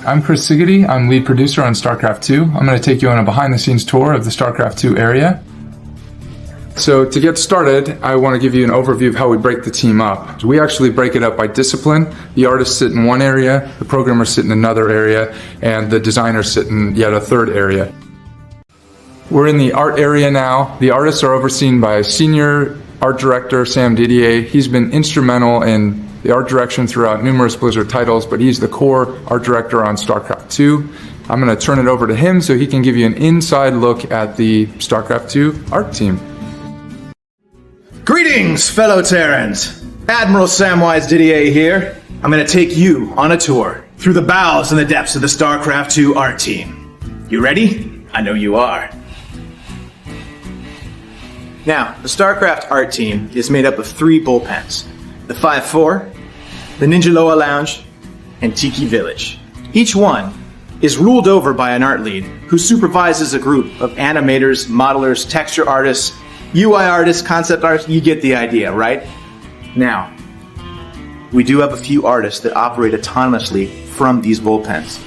I'm Chris Sigety. I'm lead producer on StarCraft 2. I'm going to take you on a behind-the-scenes tour of the StarCraft 2 area. So to get started, I want to give you an overview of how we break the team up. We actually break it up by discipline. The artists sit in one area, the programmers sit in another area, and the designers sit in yet a third area. We're in the art area now. The artists are overseen by senior art director Sam Didier. He's been instrumental in the art direction throughout numerous Blizzard titles, but he's the core art director on StarCraft 2. I'm going to turn it over to him so he can give you an inside look at the StarCraft 2 art team. Greetings, fellow Terrans! Admiral Samwise Didier here. I'm going to take you on a tour through the bowels and the depths of the StarCraft 2 art team. You ready? I know you are. Now, the StarCraft art team is made up of 3 bullpens. The 5-4, the Ninja Loa Lounge, and Tiki Village. Each one is ruled over by an art lead who supervises a group of animators, modelers, texture artists, UI artists, concept artists. You get the idea, right? Now, we do have a few artists that operate autonomously from these bullpens.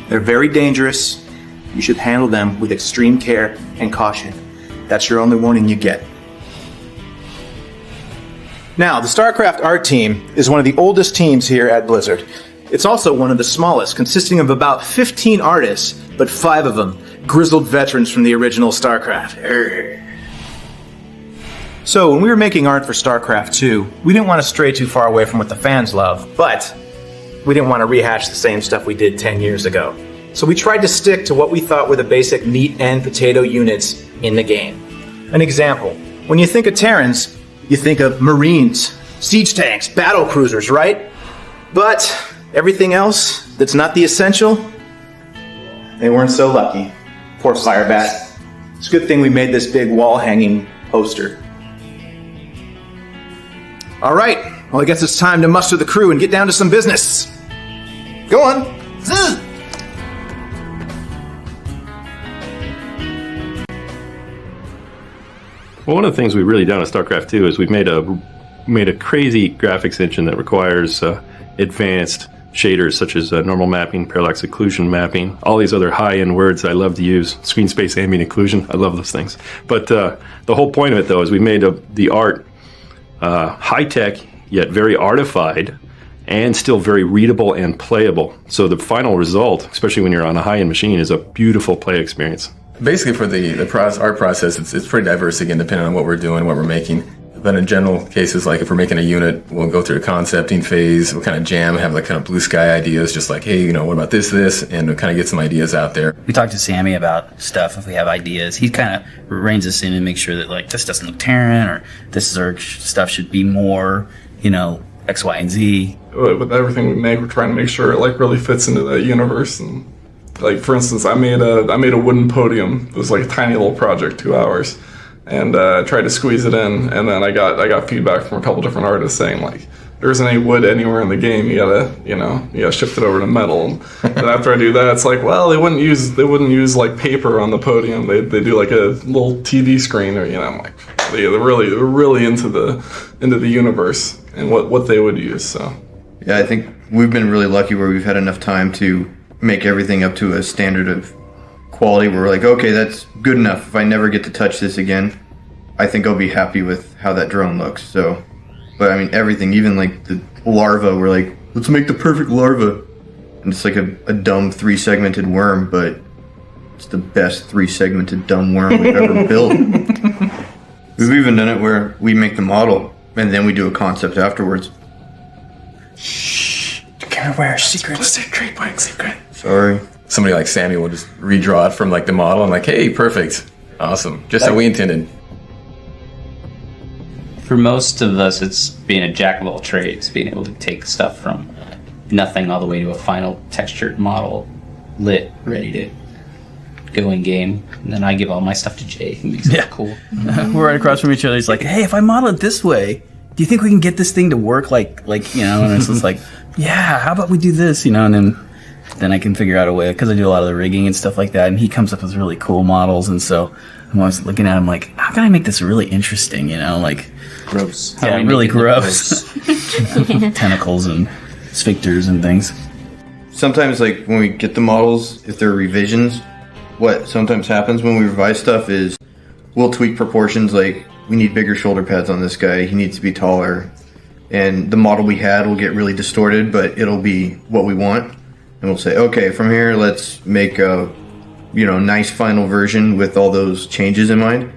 They're very dangerous. You should handle them with extreme care and caution. That's your only warning you get. Now, the StarCraft art team is one of the oldest teams here at Blizzard. It's also one of the smallest, consisting of about 15 artists, but 5 of them grizzled veterans from the original StarCraft. So, when we were making art for StarCraft 2, we didn't want to stray too far away from what the fans love, but we didn't want to rehash the same stuff we did 10 years ago. So we tried to stick to what we thought were the basic meat and potato units in the game. An example, when you think of Terrans, you think of Marines, siege tanks, battle cruisers, right? But everything else that's not the essential, they weren't so lucky. Poor Firebat. It's a good thing we made this big wall-hanging poster. All right, well, I guess it's time to muster the crew and get down to some business. Go on. Zzz. Well, one of the things we've really done with StarCraft 2 is we've made a crazy graphics engine that requires advanced shaders such as normal mapping, parallax occlusion mapping, all these other high-end words that I love to use, screen space ambient occlusion. I love those things. But the whole point of it, though, is we made the art high-tech yet very artified and still very readable and playable. So the final result, especially when you're on a high-end machine, is a beautiful play experience. Basically, for the art process, it's pretty diverse, again, depending on what we're doing, what we're making. But in general cases, like if we're making a unit, we'll go through a concepting phase, we'll kind of jam, have like kind of blue sky ideas, just like, hey, what about this, and we'll kind of get some ideas out there. We talk to Sammy about stuff if we have ideas. He kind of reins us in and makes sure that, like, this doesn't look Terran, or this is our stuff should be more, X, Y, and Z. With everything we make, we're trying to make sure it, like, really fits into the universe. And, like, for instance, I made a wooden podium. It was like a tiny little project, 2 hours. And tried to squeeze it in, and then I got feedback from a couple different artists saying, like, there isn't any wood anywhere in the game. You gotta shift it over to metal. And after I do that, it's like, well, they wouldn't use like paper on the podium. They do like a little TV screen, or I'm like, they're really into the universe and what they would use. So yeah, I think we've been really lucky where we've had enough time to make everything up to a standard of quality where we're like, okay, that's good enough. If I never get to touch this again, I think I'll be happy with how that drone looks. So, but I mean, everything, even like the larva, we're like, let's make the perfect larva. And it's like a dumb 3-segmented worm, but it's the best 3-segmented dumb worm we've ever built. We've even done it where we make the model and then we do a concept afterwards. Shh, Careware, secret. Sorry. Somebody like Sammy will just redraw it from like the model and like, hey, perfect, awesome, just how we intended. For most of us, it's being a jack of all trades, being able to take stuff from nothing all the way to a final textured model, lit, ready to go in game. And then I give all my stuff to Jay, who makes it look cool. We're right across from each other. He's like, hey, if I model it this way, do you think we can get this thing to work like and it's just like, yeah, how about we do this, and then I can figure out a way, because I do a lot of the rigging and stuff like that, and he comes up with really cool models, and so I'm always looking at him like, how can I make this really interesting, like... Gross. Yeah, really gross. Tentacles and sphincters and things. sometimes like when we get the models, if they're revisions, what sometimes happens when we revise stuff is we'll tweak proportions, like we need bigger shoulder pads on this guy, he needs to be taller, and the model we had will get really distorted, but it'll be what we want, and we'll say, okay, from here let's make a nice final version with all those changes in mind.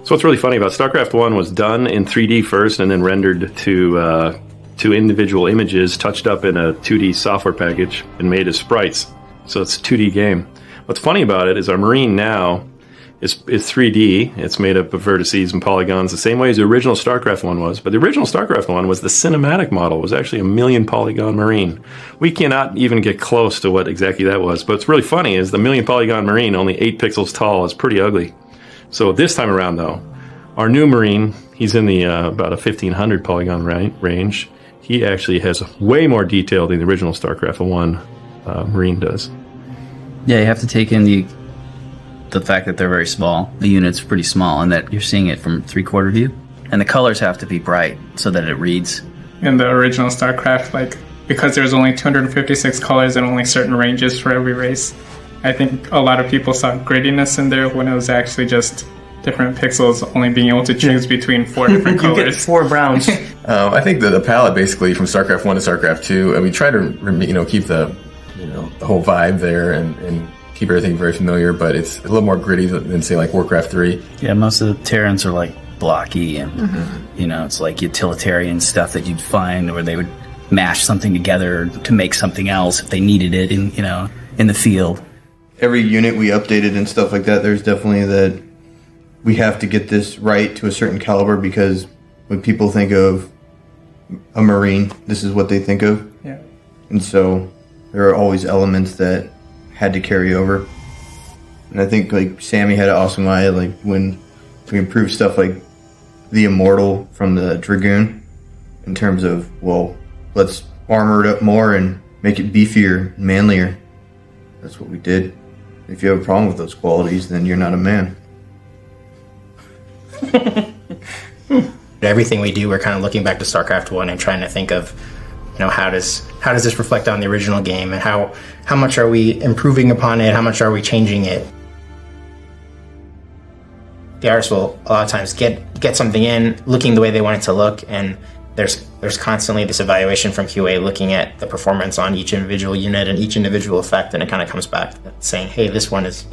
So what's really funny about StarCraft 1 was done in 3D first and then rendered to individual images, touched up in a 2D software package and made as sprites. So it's a 2D game. What's funny about it is our Marine now is 3D. It's made up of vertices and polygons the same way as the original StarCraft 1 was. But the original StarCraft 1 was the cinematic model. It was actually a 1,000,000 polygon Marine. We cannot even get close to what exactly that was. But what's really funny is the 1,000,000 polygon Marine, only 8 pixels tall, is pretty ugly. So this time around, though, our new Marine, he's in the about a 1,500 polygon range. He actually has way more detail than the original StarCraft 1 Marine does. Yeah, you have to take in the fact that they're very small. The unit's pretty small, and that you're seeing it from 3/4 view. And the colors have to be bright so that it reads. In the original StarCraft, like, because there's only 256 colors and only certain ranges for every race, I think a lot of people saw grittiness in there when it was actually just different pixels only being able to choose between 4 different You get colors. 4 browns. I think the palette basically from StarCraft 1 to StarCraft 2, and we try to keep the the whole vibe there and keep everything very familiar, but it's a little more gritty than say like Warcraft 3. Yeah, most of the Terrans are like blocky and it's like utilitarian stuff that you'd find where they would mash something together to make something else if they needed it in the field. Every unit we updated and stuff like that, there's definitely that we have to get this right to a certain caliber, because when people think of a Marine, this is what they think of. Yeah. And so there are always elements that had to carry over. And I think like Sammy had an awesome eye, like when we improved stuff like the Immortal from the Dragoon, in terms of, well, let's armor it up more and make it beefier, manlier. That's what we did. If you have a problem with those qualities, then you're not a man. Everything we do, we're kind of looking back to StarCraft 1 and trying to think of, how does this reflect on the original game, and how much are we improving upon it, how much are we changing it. The artists will a lot of times get something in looking the way they want it to look, and there's constantly this evaluation from QA looking at the performance on each individual unit and each individual effect, and it kind of comes back saying, hey, this one is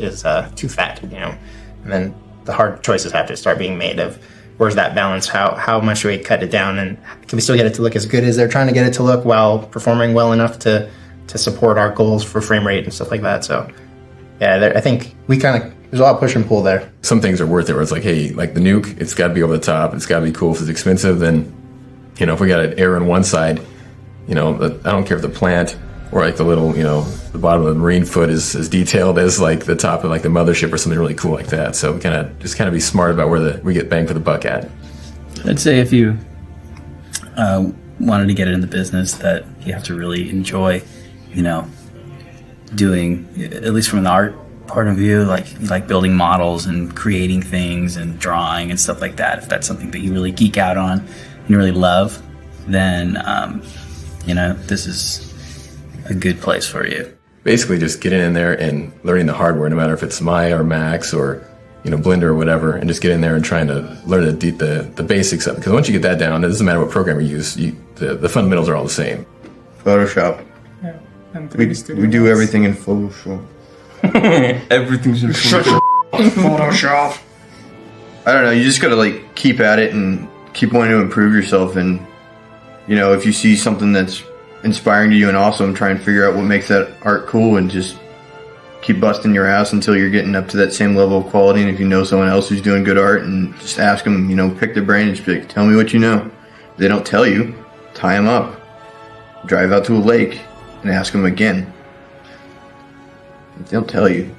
too fat, and then the hard choices have to start being made of where's that balance, how much do we cut it down, and can we still get it to look as good as they're trying to get it to look while performing well enough to support our goals for frame rate and stuff like that. So yeah, I think there's a lot of push and pull there. Some things are worth it, where it's like, hey, like the nuke, it's got to be over the top, it's got to be cool. If it's expensive, then if we got an arrow on one side, I don't care if the plant or like the little, the bottom of the Marine foot is as detailed as like the top of like the mothership or something really cool like that. So we kind of be smart about where we get bang for the buck at. I'd say if you wanted to get into the business, that you have to really enjoy, doing, at least from an art point of view, like building models and creating things and drawing and stuff like that. If that's something that you really geek out on and you really love, then this is a good place for you. Basically just getting in there and learning the hardware, no matter if it's Maya or Max or Blender or whatever, and just get in there and trying to learn the basics of it. Because once you get that down, it doesn't matter what program you use, the fundamentals are all the same. Photoshop. Yeah. And We do everything in Photoshop. Everything's in Photoshop. I don't know, you just gotta keep at it and keep wanting to improve yourself, and if you see something that's inspiring to you and awesome, try and figure out what makes that art cool and just keep busting your ass until you're getting up to that same level of quality. And if you know someone else who's doing good art, and just ask them, pick their brain and just be like, tell me what you know. If they don't tell you, tie them up, drive out to a lake and ask them again. If they don't tell you,